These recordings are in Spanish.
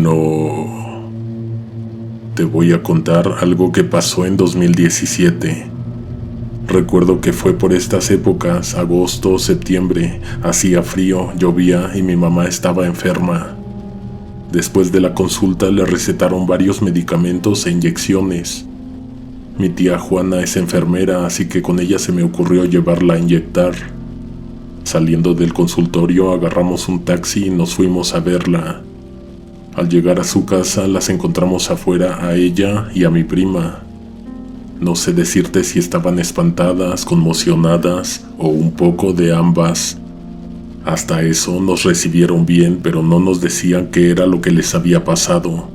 Bueno, te voy a contar algo que pasó en 2017. Recuerdo que fue por estas épocas, agosto, septiembre, hacía frío, llovía y mi mamá estaba enferma. Después de la consulta le recetaron varios medicamentos e inyecciones. Mi tía Juana es enfermera, así que con ella se me ocurrió llevarla a inyectar. Saliendo del consultorio agarramos un taxi y nos fuimos a verla. Al llegar a su casa las encontramos afuera a ella y a mi prima. No sé decirte si estaban espantadas, conmocionadas o un poco de ambas. Hasta eso nos recibieron bien, pero no nos decían qué era lo que les había pasado.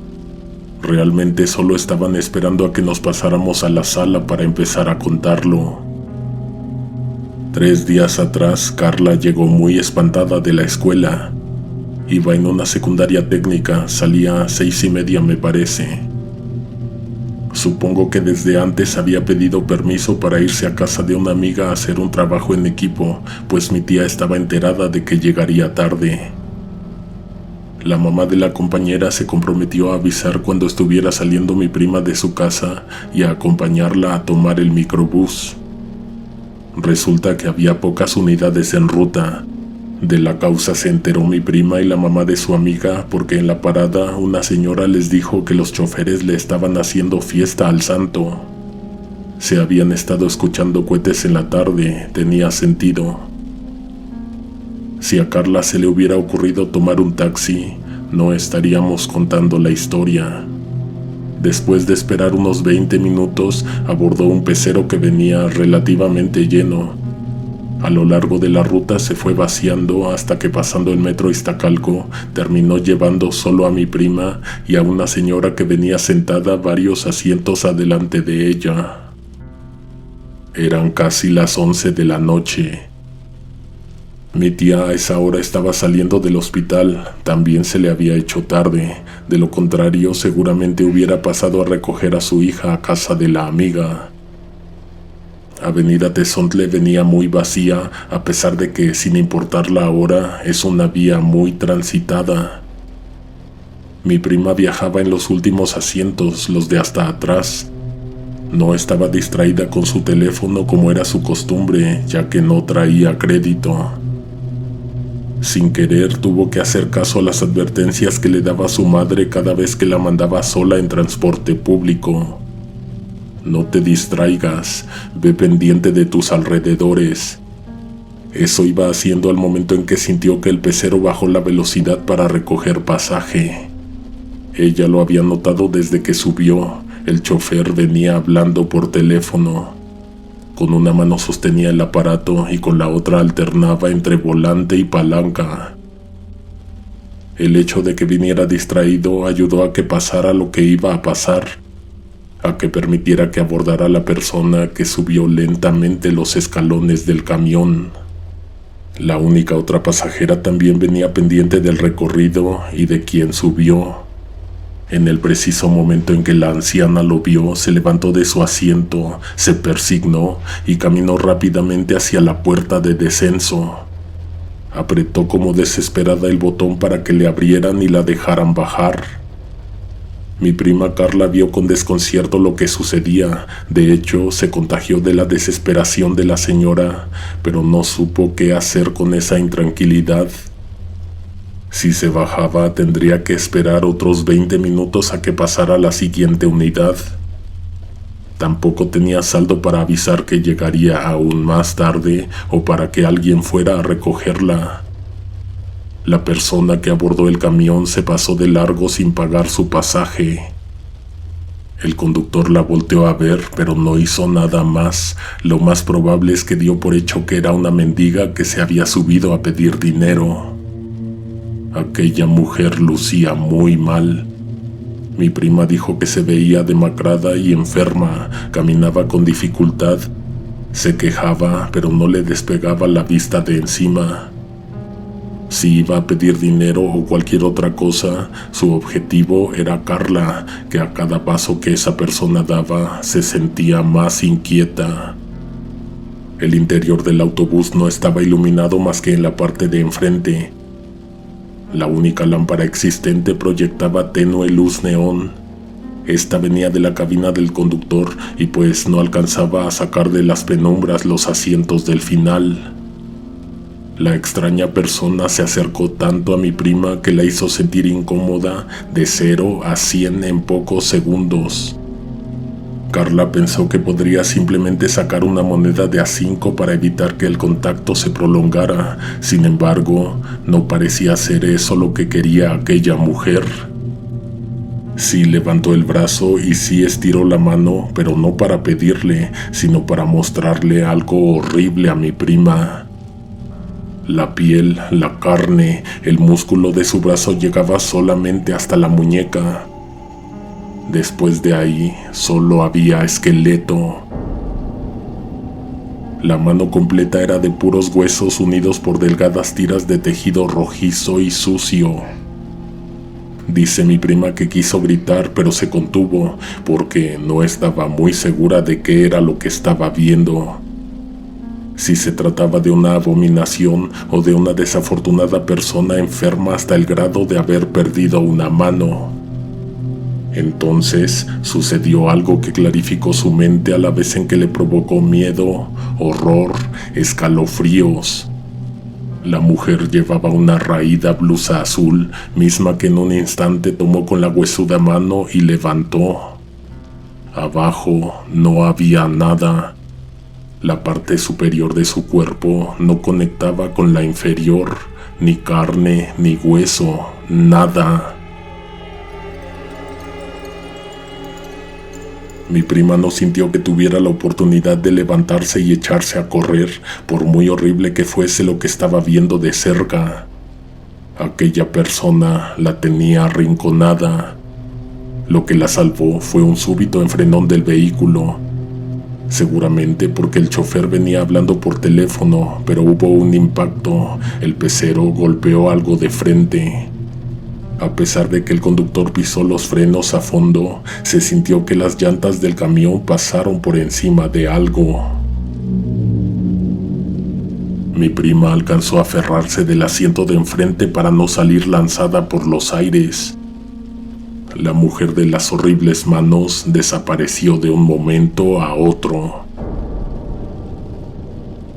Realmente solo estaban esperando a que nos pasáramos a la sala para empezar a contarlo. 3 días atrás, Carla llegó muy espantada de la escuela. Iba en una secundaria técnica, salía a 6:30 me parece. Supongo que desde antes había pedido permiso para irse a casa de una amiga a hacer un trabajo en equipo, pues mi tía estaba enterada de que llegaría tarde. La mamá de la compañera se comprometió a avisar cuando estuviera saliendo mi prima de su casa y a acompañarla a tomar el microbús. Resulta que había pocas unidades en ruta. De la causa se enteró mi prima y la mamá de su amiga porque en la parada una señora les dijo que los choferes le estaban haciendo fiesta al santo. Se habían estado escuchando cohetes en la tarde, tenía sentido. Si a Carla se le hubiera ocurrido tomar un taxi, no estaríamos contando la historia. Después de esperar unos 20 minutos, abordó un pecero que venía relativamente lleno. A lo largo de la ruta se fue vaciando hasta que pasando el metro Iztacalco, terminó llevando solo a mi prima y a una señora que venía sentada varios asientos adelante de ella. Eran casi las 11 de la noche. Mi tía a esa hora estaba saliendo del hospital, también se le había hecho tarde, de lo contrario seguramente hubiera pasado a recoger a su hija a casa de la amiga. Avenida Tezontle venía muy vacía, a pesar de que, sin importar la hora, es una vía muy transitada. Mi prima viajaba en los últimos asientos, los de hasta atrás. No estaba distraída con su teléfono como era su costumbre, ya que no traía crédito. Sin querer tuvo que hacer caso a las advertencias que le daba su madre cada vez que la mandaba sola en transporte público. No te distraigas, ve pendiente de tus alrededores. Eso iba haciendo al momento en que sintió que el pecero bajó la velocidad para recoger pasaje. Ella lo había notado desde que subió. El chofer venía hablando por teléfono. Con una mano sostenía el aparato y con la otra alternaba entre volante y palanca. El hecho de que viniera distraído ayudó a que pasara lo que iba a pasar, a que permitiera que abordara a la persona que subió lentamente los escalones del camión. La única otra pasajera también venía pendiente del recorrido y de quien subió. En el preciso momento en que la anciana lo vio, se levantó de su asiento, se persignó y caminó rápidamente hacia la puerta de descenso. Apretó como desesperada el botón para que le abrieran y la dejaran bajar. Mi prima Carla vio con desconcierto lo que sucedía. De hecho, se contagió de la desesperación de la señora, pero no supo qué hacer con esa intranquilidad. Si se bajaba, tendría que esperar otros 20 minutos a que pasara la siguiente unidad. Tampoco tenía saldo para avisar que llegaría aún más tarde o para que alguien fuera a recogerla. La persona que abordó el camión se pasó de largo sin pagar su pasaje. El conductor la volteó a ver, pero no hizo nada más. Lo más probable es que dio por hecho que era una mendiga que se había subido a pedir dinero. Aquella mujer lucía muy mal. Mi prima dijo que se veía demacrada y enferma, caminaba con dificultad, se quejaba, pero no le despegaba la vista de encima. Si iba a pedir dinero o cualquier otra cosa, su objetivo era Carla, que a cada paso que esa persona daba se sentía más inquieta. El interior del autobús no estaba iluminado más que en la parte de enfrente. La única lámpara existente proyectaba tenue luz neón. Esta venía de la cabina del conductor y pues no alcanzaba a sacar de las penumbras los asientos del final. La extraña persona se acercó tanto a mi prima que la hizo sentir incómoda de 0 a 100 en pocos segundos. Carla pensó que podría simplemente sacar una moneda de A5 para evitar que el contacto se prolongara. Sin embargo, no parecía ser eso lo que quería aquella mujer. Sí levantó el brazo y sí estiró la mano, pero no para pedirle, sino para mostrarle algo horrible a mi prima. La piel, la carne, el músculo de su brazo llegaba solamente hasta la muñeca. Después de ahí, solo había esqueleto. La mano completa era de puros huesos unidos por delgadas tiras de tejido rojizo y sucio. Dice mi prima que quiso gritar, pero se contuvo, porque no estaba muy segura de qué era lo que estaba viendo. Si se trataba de una abominación o de una desafortunada persona enferma hasta el grado de haber perdido una mano. Entonces sucedió algo que clarificó su mente a la vez en que le provocó miedo, horror, escalofríos. La mujer llevaba una raída blusa azul, misma que en un instante tomó con la huesuda mano y levantó. Abajo no había nada. La parte superior de su cuerpo no conectaba con la inferior, ni carne, ni hueso, nada. Mi prima no sintió que tuviera la oportunidad de levantarse y echarse a correr, por muy horrible que fuese lo que estaba viendo de cerca. Aquella persona la tenía arrinconada. Lo que la salvó fue un súbito enfrenón del vehículo. Seguramente porque el chofer venía hablando por teléfono, pero hubo un impacto. El pecero golpeó algo de frente. A pesar de que el conductor pisó los frenos a fondo, se sintió que las llantas del camión pasaron por encima de algo. Mi prima alcanzó a aferrarse del asiento de enfrente para no salir lanzada por los aires. La mujer de las horribles manos desapareció de un momento a otro.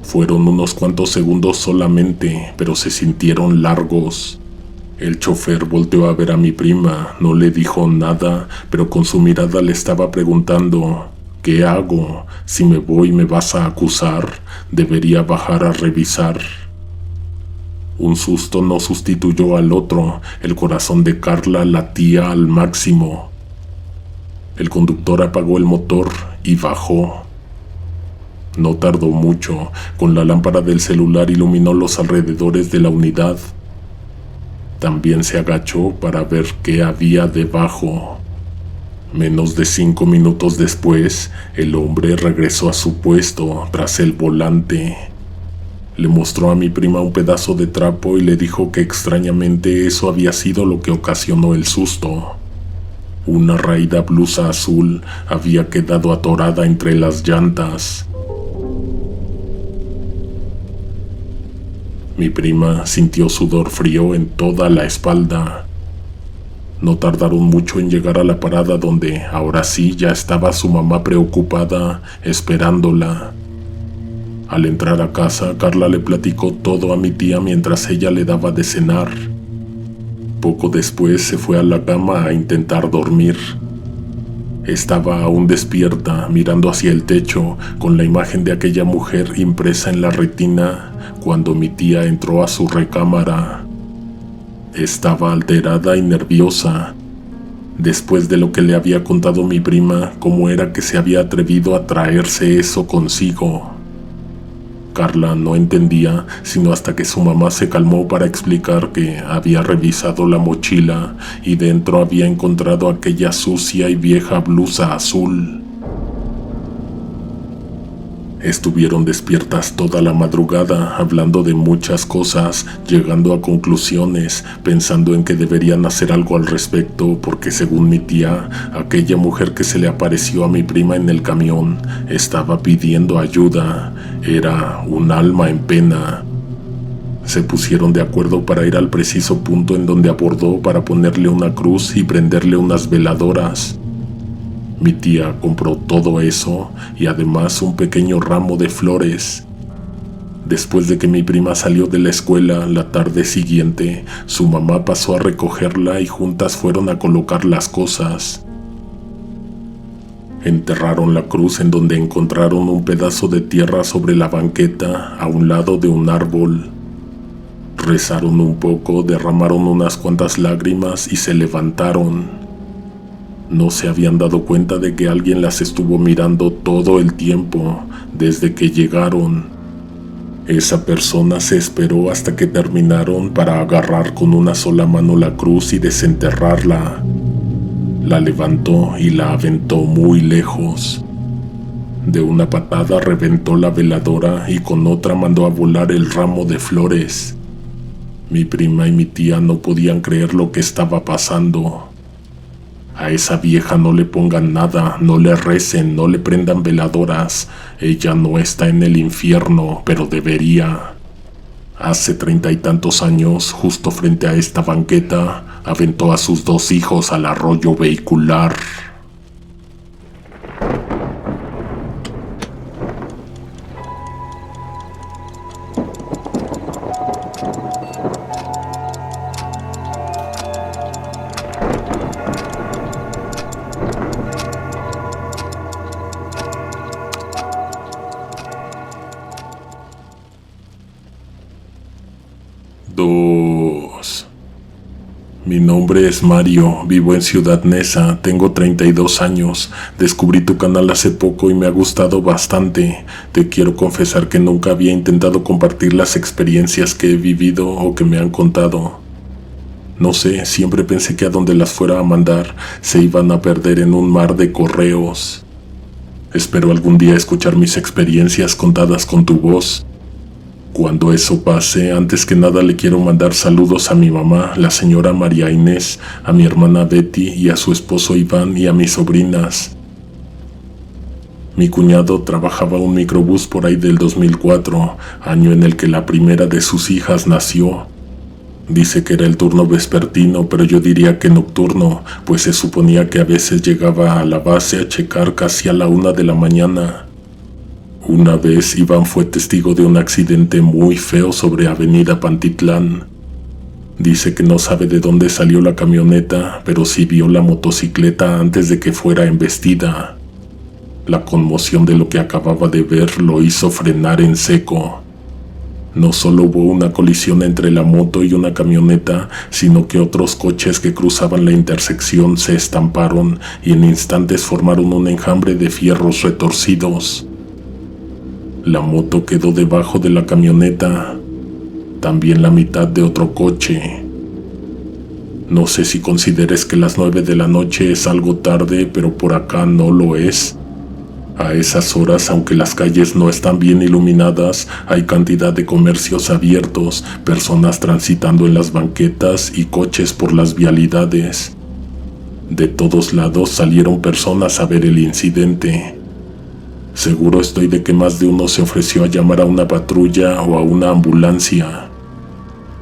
Fueron unos cuantos segundos solamente, pero se sintieron largos. El chofer volteó a ver a mi prima, no le dijo nada, pero con su mirada le estaba preguntando: ¿qué hago? Si me voy, ¿me vas a acusar? ¿Debería bajar a revisar? Un susto no sustituyó al otro. El corazón de Carla latía al máximo. El conductor apagó el motor y bajó. No tardó mucho. Con la lámpara del celular iluminó los alrededores de la unidad. También se agachó para ver qué había debajo. Menos de 5 minutos después, el hombre regresó a su puesto tras el volante. Le mostró a mi prima un pedazo de trapo y le dijo que extrañamente eso había sido lo que ocasionó el susto. Una raída blusa azul había quedado atorada entre las llantas. Mi prima sintió sudor frío en toda la espalda. No tardaron mucho en llegar a la parada donde, ahora sí, ya estaba su mamá preocupada, esperándola. Al entrar a casa, Carla le platicó todo a mi tía mientras ella le daba de cenar. Poco después se fue a la cama a intentar dormir. Estaba aún despierta, mirando hacia el techo, con la imagen de aquella mujer impresa en la retina, cuando mi tía entró a su recámara. Estaba alterada y nerviosa. Después de lo que le había contado mi prima, cómo era que se había atrevido a traerse eso consigo. Carla no entendía, sino hasta que su mamá se calmó para explicar que había revisado la mochila y dentro había encontrado aquella sucia y vieja blusa azul. Estuvieron despiertas toda la madrugada, hablando de muchas cosas, llegando a conclusiones, pensando en que deberían hacer algo al respecto, porque según mi tía, aquella mujer que se le apareció a mi prima en el camión estaba pidiendo ayuda. Era un alma en pena. Se pusieron de acuerdo para ir al preciso punto en donde abordó para ponerle una cruz y prenderle unas veladoras. Mi tía compró todo eso y además un pequeño ramo de flores. Después de que mi prima salió de la escuela la tarde siguiente, su mamá pasó a recogerla y juntas fueron a colocar las cosas. Enterraron la cruz en donde encontraron un pedazo de tierra sobre la banqueta a un lado de un árbol. Rezaron un poco, derramaron unas cuantas lágrimas y se levantaron. No se habían dado cuenta de que alguien las estuvo mirando todo el tiempo, desde que llegaron. Esa persona se esperó hasta que terminaron para agarrar con una sola mano la cruz y desenterrarla. La levantó y la aventó muy lejos. De una patada reventó la veladora y con otra mandó a volar el ramo de flores. Mi prima y mi tía no podían creer lo que estaba pasando. A esa vieja no le pongan nada, no le recen, no le prendan veladoras. Ella no está en el infierno, pero debería. Hace 30 y tantos años, justo frente a esta banqueta, aventó a sus 2 hijos al arroyo vehicular. Mi nombre es Mario, vivo en Ciudad Neza, tengo 32 años. Descubrí tu canal hace poco y me ha gustado bastante. Te quiero confesar que nunca había intentado compartir las experiencias que he vivido o que me han contado. No sé, siempre pensé que a donde las fuera a mandar se iban a perder en un mar de correos. Espero algún día escuchar mis experiencias contadas con tu voz. Cuando eso pase, antes que nada le quiero mandar saludos a mi mamá, la señora María Inés, a mi hermana Betty y a su esposo Iván y a mis sobrinas. Mi cuñado trabajaba un microbús por ahí del 2004, año en el que la primera de sus hijas nació. Dice que era el turno vespertino, pero yo diría que nocturno, pues se suponía que a veces llegaba a la base a checar casi a la 1 de la mañana. Una vez Iván fue testigo de un accidente muy feo sobre Avenida Pantitlán. Dice que no sabe de dónde salió la camioneta, pero sí vio la motocicleta antes de que fuera embestida. La conmoción de lo que acababa de ver lo hizo frenar en seco. No solo hubo una colisión entre la moto y una camioneta, sino que otros coches que cruzaban la intersección se estamparon y en instantes formaron un enjambre de fierros retorcidos. La moto quedó debajo de la camioneta, también la mitad de otro coche. No sé si consideres que las 9 de la noche es algo tarde, pero por acá no lo es. A esas horas, aunque las calles no están bien iluminadas, hay cantidad de comercios abiertos, personas transitando en las banquetas y coches por las vialidades. De todos lados salieron personas a ver el incidente. Seguro estoy de que más de uno se ofreció a llamar a una patrulla o a una ambulancia.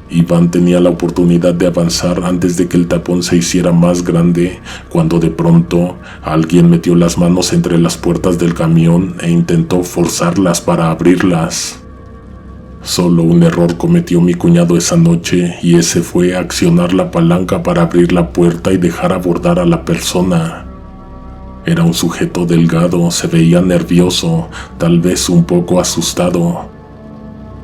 Iván tenía la oportunidad de avanzar antes de que el tapón se hiciera más grande, cuando de pronto alguien metió las manos entre las puertas del camión e intentó forzarlas para abrirlas. Solo un error cometió mi cuñado esa noche, y ese fue accionar la palanca para abrir la puerta y dejar abordar a la persona. Era un sujeto delgado, se veía nervioso, tal vez un poco asustado.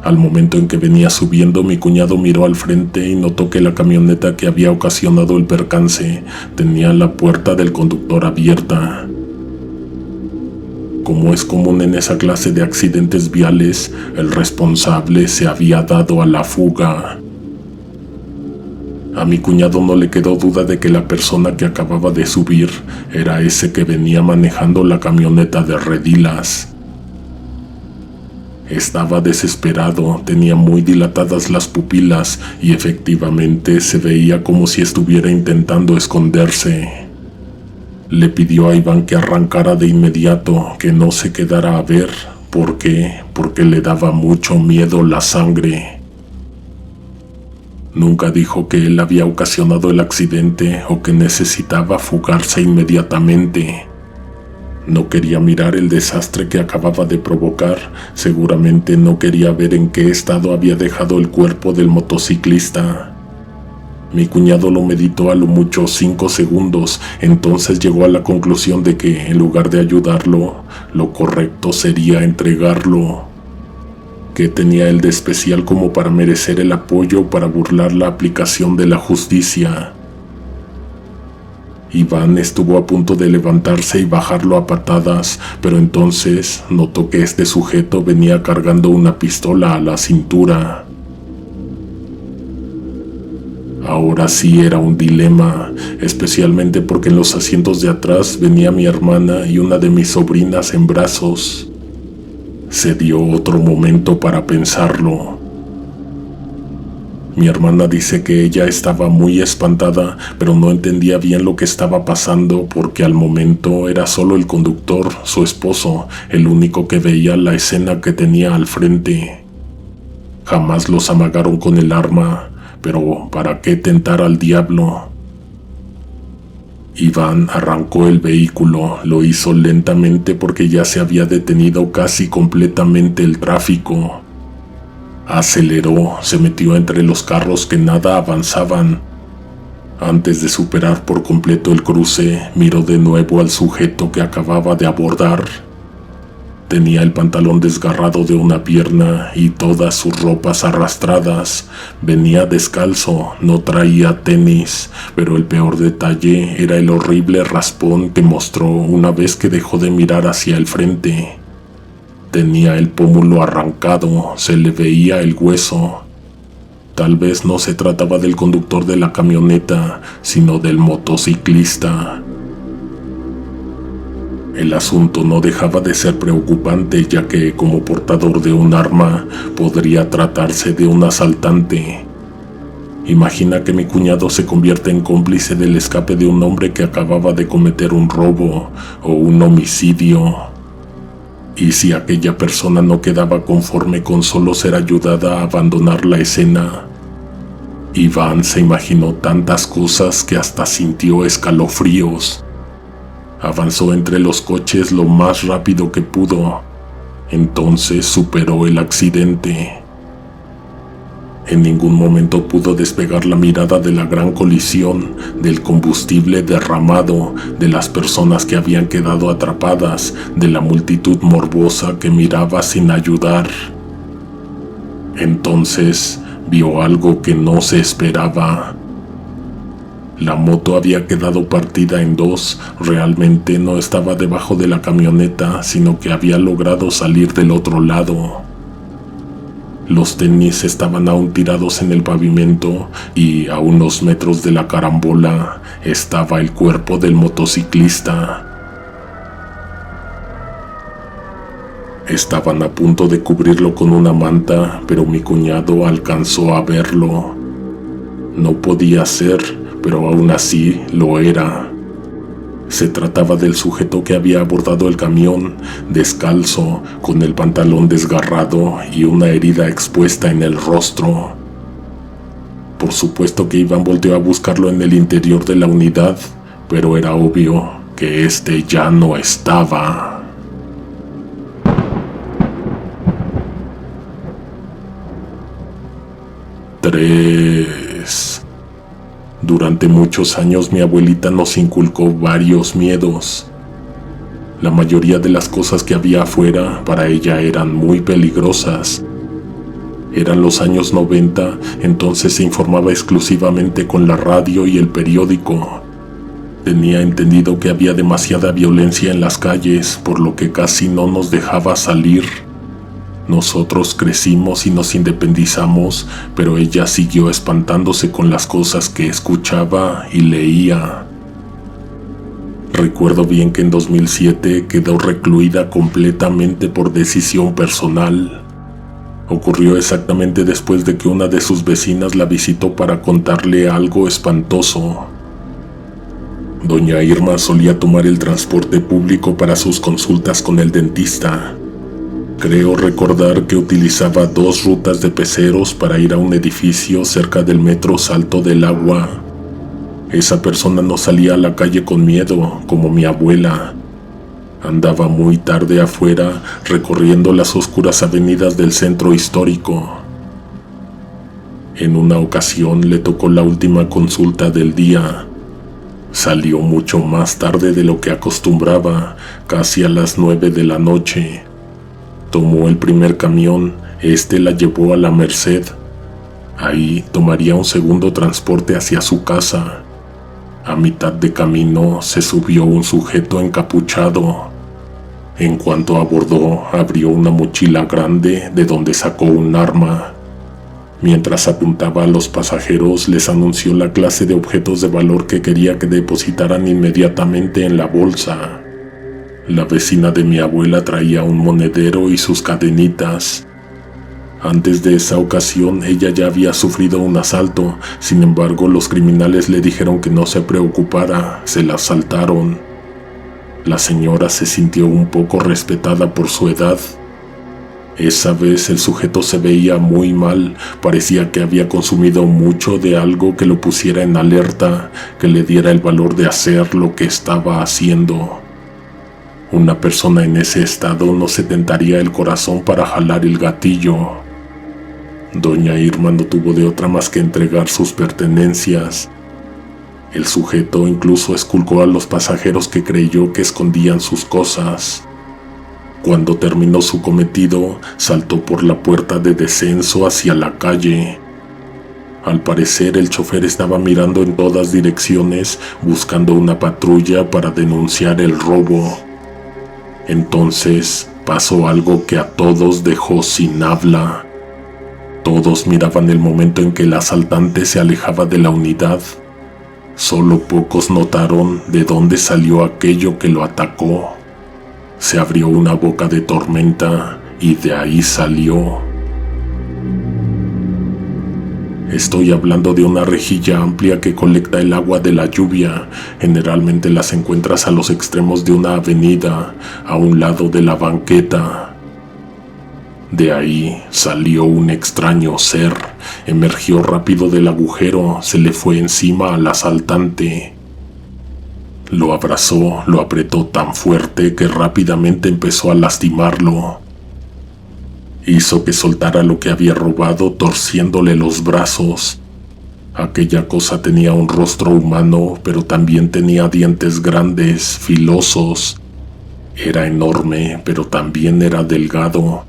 Al momento en que venía subiendo, mi cuñado miró al frente y notó que la camioneta que había ocasionado el percance tenía la puerta del conductor abierta. Como es común en esa clase de accidentes viales, el responsable se había dado a la fuga. A mi cuñado no le quedó duda de que la persona que acababa de subir era ese que venía manejando la camioneta de redilas. Estaba desesperado, tenía muy dilatadas las pupilas y efectivamente se veía como si estuviera intentando esconderse. Le pidió a Iván que arrancara de inmediato, que no se quedara a ver. ¿Por qué? Porque le daba mucho miedo la sangre. Nunca dijo que él había ocasionado el accidente o que necesitaba fugarse inmediatamente. No quería mirar el desastre que acababa de provocar. Seguramente no quería ver en qué estado había dejado el cuerpo del motociclista. Mi cuñado lo meditó a lo mucho 5 segundos, entonces llegó a la conclusión de que, en lugar de ayudarlo, lo correcto sería entregarlo. ¿Qué tenía él de especial como para merecer el apoyo para burlar la aplicación de la justicia? Iván estuvo a punto de levantarse y bajarlo a patadas, pero entonces notó que este sujeto venía cargando una pistola a la cintura. Ahora sí era un dilema, especialmente porque en los asientos de atrás venía mi hermana y una de mis sobrinas en brazos. Se dio otro momento para pensarlo. Mi hermana dice que ella estaba muy espantada, pero no entendía bien lo que estaba pasando porque al momento era solo el conductor, su esposo, el único que veía la escena que tenía al frente. Jamás los amagaron con el arma, pero ¿para qué tentar al diablo? Iván arrancó el vehículo, lo hizo lentamente porque ya se había detenido casi completamente el tráfico. Aceleró, se metió entre los carros que nada avanzaban. Antes de superar por completo el cruce, miró de nuevo al sujeto que acababa de abordar. Tenía el pantalón desgarrado de una pierna y todas sus ropas arrastradas. Venía descalzo, no traía tenis, pero el peor detalle era el horrible raspón que mostró una vez que dejó de mirar hacia el frente. Tenía el pómulo arrancado, se le veía el hueso. Tal vez no se trataba del conductor de la camioneta, sino del motociclista. El asunto no dejaba de ser preocupante, ya que, como portador de un arma, podría tratarse de un asaltante. Imagina que mi cuñado se convierte en cómplice del escape de un hombre que acababa de cometer un robo o un homicidio. Y si aquella persona no quedaba conforme con solo ser ayudada a abandonar la escena. Iván se imaginó tantas cosas que hasta sintió escalofríos. Avanzó entre los coches lo más rápido que pudo. Entonces superó el accidente. En ningún momento pudo despegar la mirada de la gran colisión, del combustible derramado, de las personas que habían quedado atrapadas, de la multitud morbosa que miraba sin ayudar. Entonces vio algo que no se esperaba. La moto había quedado partida en dos. Realmente no estaba debajo de la camioneta, sino que había logrado salir del otro lado. Los tenis estaban aún tirados en el pavimento y a unos metros de la carambola estaba el cuerpo del motociclista. Estaban a punto de cubrirlo con una manta, pero mi cuñado alcanzó a verlo. No podía ser, pero aún así lo era. Se trataba del sujeto que había abordado el camión, descalzo, con el pantalón desgarrado y una herida expuesta en el rostro. Por supuesto que Iván volteó a buscarlo en el interior de la unidad, pero era obvio que este ya no estaba. Durante muchos años mi abuelita nos inculcó varios miedos. La mayoría de las cosas que había afuera para ella eran muy peligrosas. Eran los años 90, entonces se informaba exclusivamente con la radio y el periódico. Tenía entendido que había demasiada violencia en las calles, por lo que casi no nos dejaba salir. Nosotros crecimos y nos independizamos, pero ella siguió espantándose con las cosas que escuchaba y leía. Recuerdo bien que en 2007 quedó recluida completamente por decisión personal. Ocurrió exactamente después de que una de sus vecinas la visitó para contarle algo espantoso. Doña Irma solía tomar el transporte público para sus consultas con el dentista. Creo recordar que utilizaba 2 rutas de peceros para ir a un edificio cerca del metro Salto del Agua. Esa persona no salía a la calle con miedo, como mi abuela. Andaba muy tarde afuera, recorriendo las oscuras avenidas del centro histórico. En una ocasión le tocó la última consulta del día. Salió mucho más tarde de lo que acostumbraba, casi a las 9 de la noche. Tomó el primer camión, la llevó a la Merced. Ahí tomaría un segundo transporte hacia su casa. A mitad de camino se subió un sujeto encapuchado. En cuanto abordó, abrió una mochila grande de donde sacó un arma. Mientras apuntaba a los pasajeros, les anunció la clase de objetos de valor que quería que depositaran inmediatamente en la bolsa. La vecina de mi abuela traía un monedero y sus cadenitas. Antes de esa ocasión, ella ya había sufrido un asalto. Sin embargo, los criminales le dijeron que no se preocupara, se la asaltaron. La señora se sintió un poco respetada por su edad. Esa vez el sujeto se veía muy mal, parecía que había consumido mucho de algo que lo pusiera en alerta, que le diera el valor de hacer lo que estaba haciendo. Una persona en ese estado no se tentaría el corazón para jalar el gatillo. Doña Irma no tuvo de otra más que entregar sus pertenencias. El sujeto incluso esculcó a los pasajeros que creyó que escondían sus cosas. Cuando terminó su cometido, saltó por la puerta de descenso hacia la calle. Al parecer, el chofer estaba mirando en todas direcciones, buscando una patrulla para denunciar el robo. Entonces pasó algo que a todos dejó sin habla. Todos miraban el momento en que el asaltante se alejaba de la unidad. Solo pocos notaron de dónde salió aquello que lo atacó. Se abrió una boca de tormenta y de ahí salió. Estoy hablando de una rejilla amplia que colecta el agua de la lluvia. Generalmente las encuentras a los extremos de una avenida, a un lado de la banqueta. De ahí salió un extraño ser. Emergió rápido del agujero, se le fue encima al asaltante. Lo abrazó, lo apretó tan fuerte que rápidamente empezó a lastimarlo. Hizo que soltara lo que había robado, torciéndole los brazos. Aquella cosa tenía un rostro humano, pero también tenía dientes grandes, filosos. Era enorme, pero también era delgado.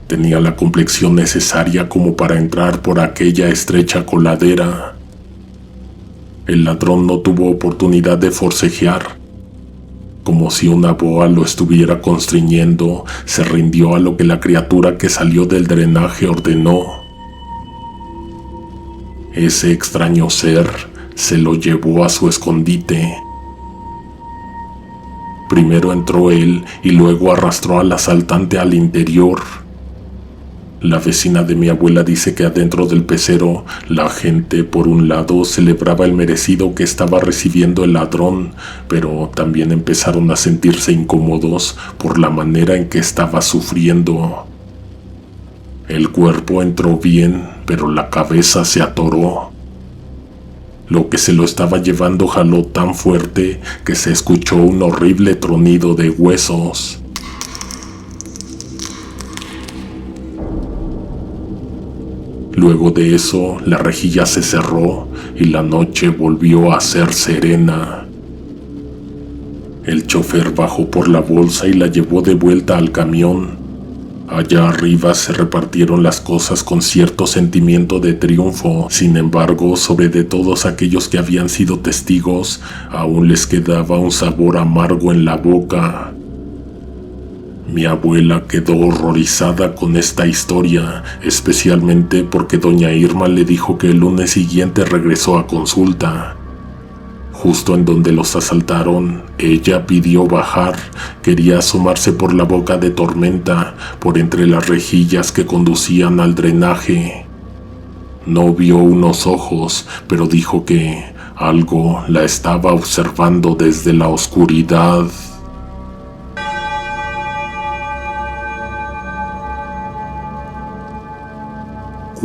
Tenía la complexión necesaria como para entrar por aquella estrecha coladera. El ladrón no tuvo oportunidad de forcejear. Como si una boa lo estuviera constriñendo, se rindió a lo que la criatura que salió del drenaje ordenó. Ese extraño ser se lo llevó a su escondite. Primero entró él y luego arrastró al asaltante al interior. La vecina de mi abuela dice que adentro del pecero, la gente, por un lado, celebraba el merecido que estaba recibiendo el ladrón, pero también empezaron a sentirse incómodos por la manera en que estaba sufriendo. El cuerpo entró bien, pero la cabeza se atoró. Lo que se lo estaba llevando jaló tan fuerte que se escuchó un horrible tronido de huesos. Luego de eso, la rejilla se cerró y la noche volvió a ser serena. El chofer bajó por la bolsa y la llevó de vuelta al camión. Allá arriba se repartieron las cosas con cierto sentimiento de triunfo. Sin embargo, sobre de todos aquellos que habían sido testigos, aún les quedaba un sabor amargo en la boca. Mi abuela quedó horrorizada con esta historia, especialmente porque doña Irma le dijo que el lunes siguiente regresó a consulta. Justo en donde los asaltaron, ella pidió bajar, quería asomarse por la boca de tormenta, por entre las rejillas que conducían al drenaje. No vio unos ojos, pero dijo que algo la estaba observando desde la oscuridad.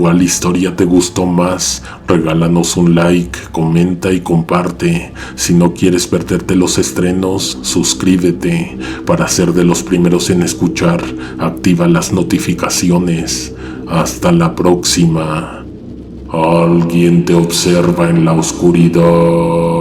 ¿Cuál historia te gustó más? Regálanos un like, comenta y comparte. Si no quieres perderte los estrenos, suscríbete para ser de los primeros en escuchar. Activa las notificaciones. Hasta la próxima. Alguien te observa en la oscuridad.